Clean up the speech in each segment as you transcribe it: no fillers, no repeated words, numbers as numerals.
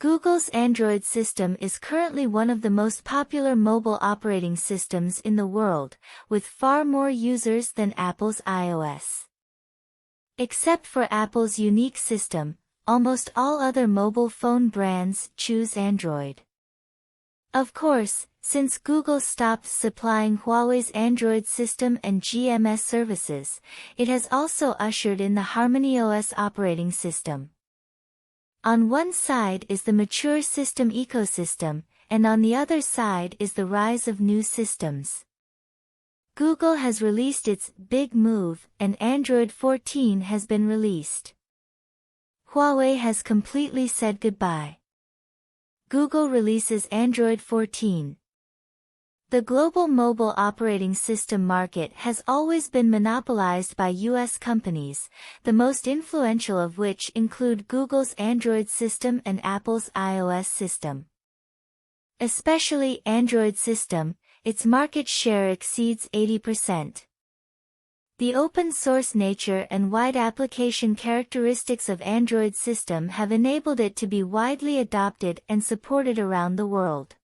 Google's Android system is currently one of the most popular mobile operating systems in the world, with far more users than Apple's iOS. Except for Apple's unique system, almost all other mobile phone brands choose Android. Of course, since Google stopped supplying Huawei's Android system and GMS services, it has also ushered in the HarmonyOS operating system. On one side is the mature system ecosystem, and on the other side is the rise of new systems. Google has released its big move, and Android 14 has been released. Huawei has completely said goodbye. Google releases Android 14. The global mobile operating system market has always been monopolized by U.S. companies, the most influential of which include Google's Android system and Apple's iOS system. Especially Android system, its market share exceeds 80%. The open-source nature and wide application characteristics of Android system have enabled it to be widely adopted and supported around the world.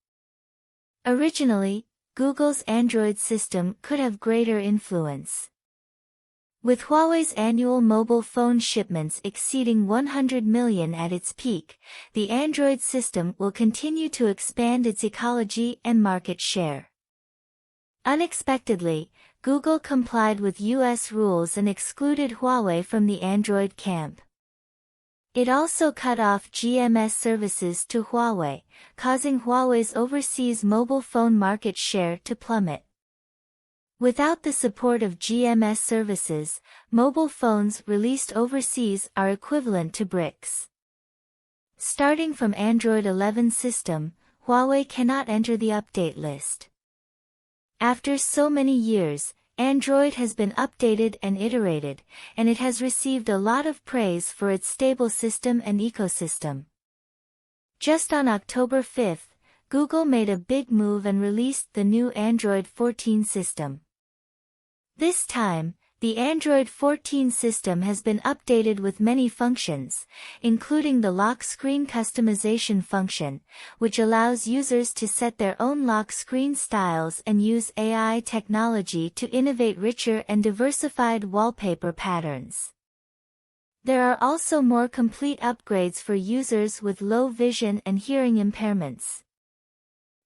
Originally, Google's Android system could have greater influence. With Huawei's annual mobile phone shipments exceeding 100 million at its peak, the Android system will continue to expand its ecology and market share. Unexpectedly, Google complied with U.S. rules and excluded Huawei from the Android camp. It also cut off GMS services to Huawei, causing Huawei's overseas mobile phone market share to plummet. Without the support of GMS services, mobile phones released overseas are equivalent to bricks. Starting from Android 11 system, Huawei cannot enter the update list. After so many years, Android has been updated and iterated, and it has received a lot of praise for its stable system and ecosystem. Just on October 5, Google made a big move and released the new Android 14 system. This time, the Android 14 system has been updated with many functions, including the lock screen customization function, which allows users to set their own lock screen styles and use AI technology to innovate richer and diversified wallpaper patterns. There are also more complete upgrades for users with low vision and hearing impairments.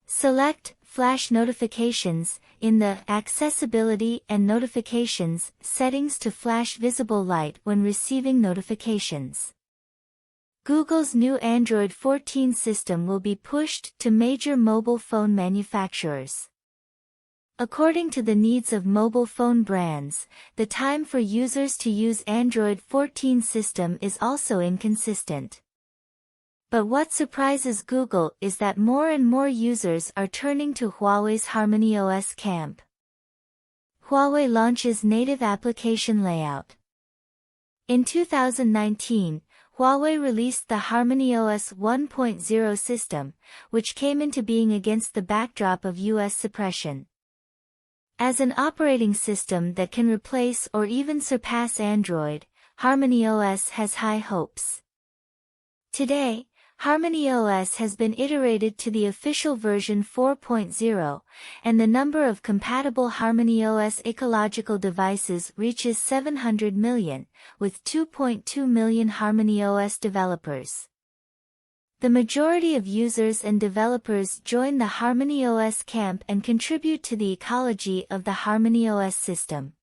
Select Flash Notifications in the Accessibility and Notifications settings to flash visible light when receiving notifications. Google's new Android 14 system will be pushed to major mobile phone manufacturers. According to the needs of mobile phone brands, the time for users to use Android 14 system is also inconsistent. But what surprises Google is that more and more users are turning to Huawei's HarmonyOS camp. Huawei launches native application layout. In 2019, Huawei released the HarmonyOS 1.0 system, which came into being against the backdrop of US suppression. As an operating system that can replace or even surpass Android, HarmonyOS has high hopes. Today, HarmonyOS has been iterated to the official version 4.0, and the number of compatible HarmonyOS ecological devices reaches 700 million, with 2.2 million HarmonyOS developers. The majority of users and developers join the HarmonyOS camp and contribute to the ecology of the HarmonyOS system.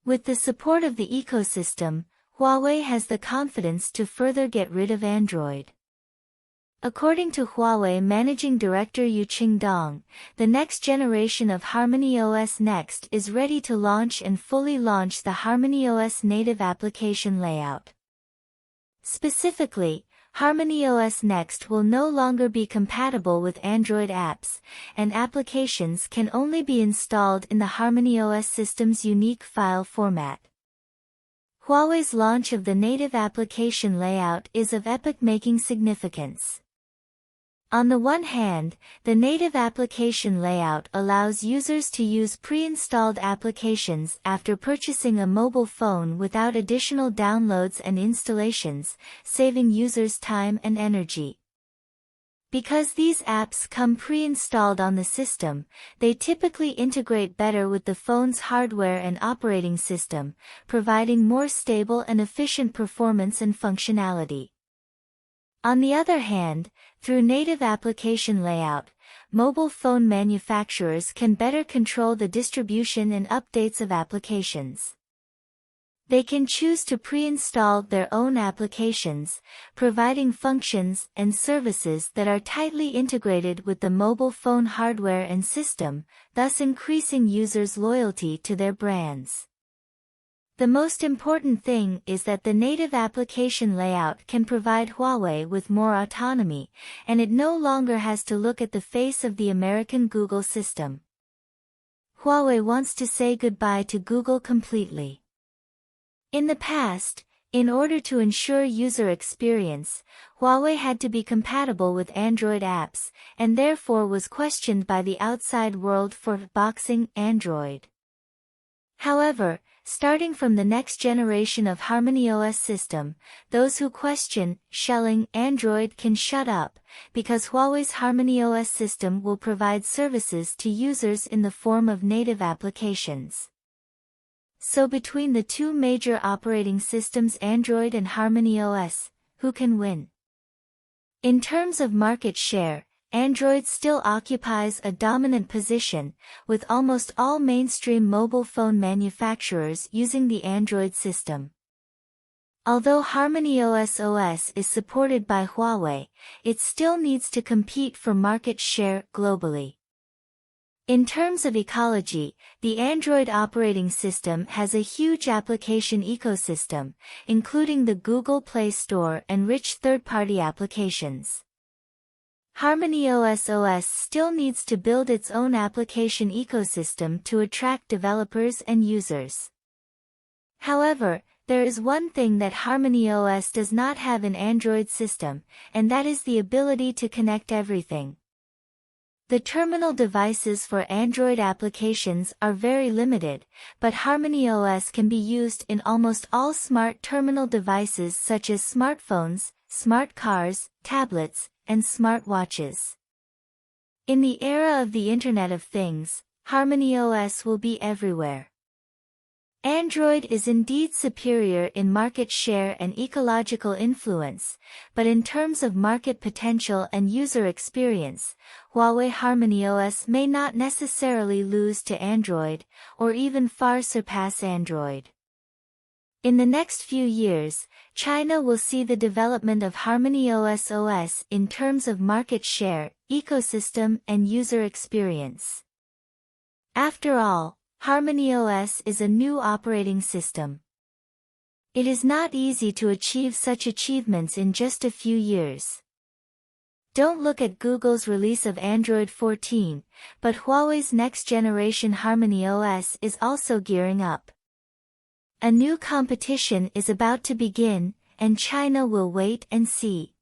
With the support of the ecosystem, Huawei has the confidence to further get rid of Android. According to Huawei Managing Director Yuqing Dong, the next generation of HarmonyOS Next is ready to launch and fully launch the HarmonyOS native application layout. Specifically, HarmonyOS Next will no longer be compatible with Android apps, and applications can only be installed in the HarmonyOS system's unique file format. Huawei's launch of the native application layout is of epoch-making significance. On the one hand, the native application layout allows users to use pre-installed applications after purchasing a mobile phone without additional downloads and installations, saving users time and energy. Because these apps come pre-installed on the system, they typically integrate better with the phone's hardware and operating system, providing more stable and efficient performance and functionality. On the other hand, through native application layout, mobile phone manufacturers can better control the distribution and updates of applications. They can choose to pre-install their own applications, providing functions and services that are tightly integrated with the mobile phone hardware and system, thus increasing users' loyalty to their brands. The most important thing is that the native application layout can provide Huawei with more autonomy, and it no longer has to look at the face of the American Google system. Huawei wants to say goodbye to Google completely. In the past, in order to ensure user experience, Huawei had to be compatible with Android apps, and therefore was questioned by the outside world for boxing Android. However, starting from the next generation of HarmonyOS system, those who question shelling Android can shut up, because Huawei's HarmonyOS system will provide services to users in the form of native applications. So between the two major operating systems Android and HarmonyOS, who can win? In terms of market share, Android still occupies a dominant position, with almost all mainstream mobile phone manufacturers using the Android system. Although HarmonyOS OS is supported by Huawei, it still needs to compete for market share globally. In terms of ecology, the Android operating system has a huge application ecosystem, including the Google Play Store and rich third-party applications. HarmonyOS OS still needs to build its own application ecosystem to attract developers and users. However, there is one thing that HarmonyOS does not have in Android system, and that is the ability to connect everything. The terminal devices for Android applications are very limited, but HarmonyOS can be used in almost all smart terminal devices such as smartphones, smart cars, tablets, and smartwatches. In the era of the Internet of Things, HarmonyOS will be everywhere. Android is indeed superior in market share and ecological influence, but in terms of market potential and user experience, Huawei HarmonyOS may not necessarily lose to Android, or even far surpass Android. In the next few years, China will see the development of HarmonyOS OS in terms of market share, ecosystem, and user experience. After all, HarmonyOS is a new operating system. It is not easy to achieve such achievements in just a few years. Don't look at Google's release of Android 14, but Huawei's next-generation HarmonyOS is also gearing up. A new competition is about to begin, and China will wait and see.